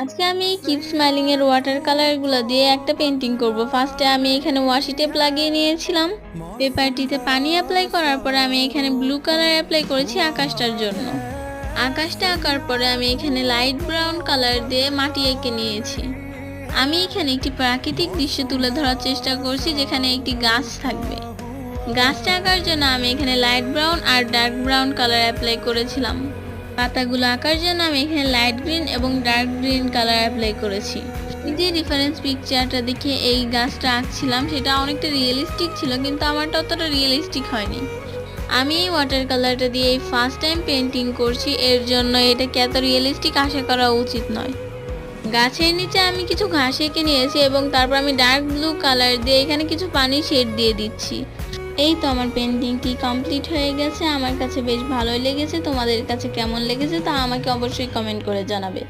আজকে আমি keep smiling এর ওয়াটার কালারগুলো দিয়ে একটা পেন্টিং করব। ফার্স্টে আমি এখানে ওয়াশি টেপ লাগিয়ে নিয়েছিলাম। পেপারটিতে পানি অ্যাপ্লাই করার পরে আমি এখানে ব্লু কালার অ্যাপ্লাই করেছি আকাশটার জন্য। আকাশটা আঁকার পরে আমি এখানে লাইট ব্রাউন কালার দিয়ে মাটি এঁকে নিয়েছি। আমি এখানে একটি প্রাকৃতিক দৃশ্য তুলে ধরার চেষ্টা করছি, যেখানে একটি গাছ থাকবে। গাছটা আঁকার জন্য আমি এখানে লাইট ব্রাউন আর ডার্ক ব্রাউন কালার অ্যাপ্লাই করেছিলাম। পাতাগুলো আঁকার জন্য আমি এখানে লাইট গ্রিন এবং ডার্ক গ্রিন কালার অ্যাপ্লাই করেছি। যে রেফারেন্স পিকচারটা দেখে এই গাছটা আঁকছিলাম সেটা অনেকটা রিয়েলিস্টিক ছিল, কিন্তু আমারটা অতটা রিয়েলিস্টিক হয়নি। আমি এই ওয়াটার কালারটা দিয়ে এই ফার্স্ট টাইম পেন্টিং করছি, এর জন্য এটাকে এত রিয়েলিস্টিক আশা করা উচিত নয়। গাছের নিচে আমি কিছু ঘাস এঁকে নিয়েছি এবং তারপর আমি ডার্ক ব্লু কালার দিয়ে এখানে কিছু পানি শেড দিয়ে দিচ্ছি। এই তো আমার পেন্টিংটি কমপ্লিট হয়ে গেছে। আমার কাছে বেশ ভালোই লেগেছে। তোমাদের কাছে কেমন লেগেছে তা আমাকে অবশ্যই কমেন্ট করে জানাবে।